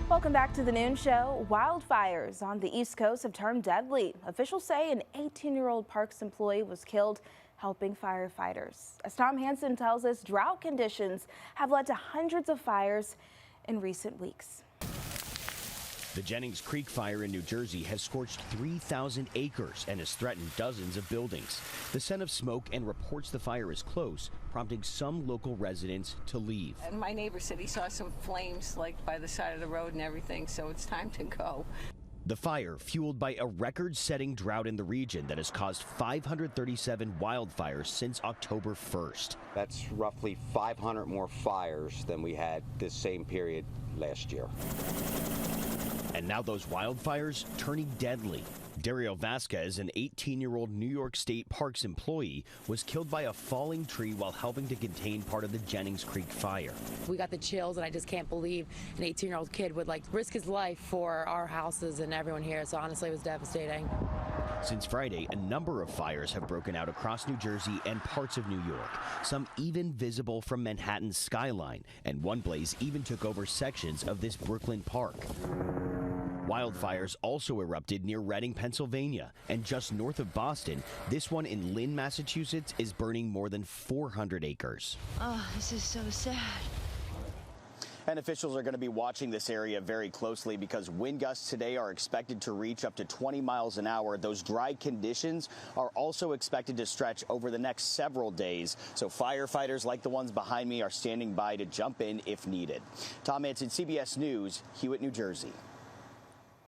Welcome back to the noon show. Wildfires on the East Coast have turned deadly. Officials say an 18-year-old Parks employee was killed helping firefighters. As Tom Hansen tells us, drought conditions have led to hundreds of fires in recent weeks. The Jennings Creek fire in New Jersey has scorched 3,000 acres and has threatened dozens of buildings. The scent of smoke and reports the fire is close, prompting some local residents to leave. And my neighbor said he saw some flames like by the side of the road and everything, so it's time to go. The fire, fueled by a record-setting drought in the region that has caused 537 wildfires since October 1st. That's roughly 500 more fires than we had this same period last year. And now those wildfires turning deadly. Dario Vasquez, an 18-year-old New York State Parks employee, was killed by a falling tree while helping to contain part of the Jennings Creek fire. We got the chills, and I just can't believe an 18-year-old kid would risk his life for our houses and everyone here. So honestly, it was devastating. Since Friday, a number of fires have broken out across New Jersey and parts of New York, some even visible from Manhattan's skyline, and one blaze even took over sections of this Brooklyn park. Wildfires also erupted near Reading, Pennsylvania, and just north of Boston, this one in Lynn, Massachusetts, is burning more than 400 acres. Oh, this is so sad. And officials are going to be watching this area very closely because wind gusts today are expected to reach up to 20 miles an hour. Those dry conditions are also expected to stretch over the next several days. So firefighters like the ones behind me are standing by to jump in if needed. Tom Hansen, CBS News, Hewitt, New Jersey.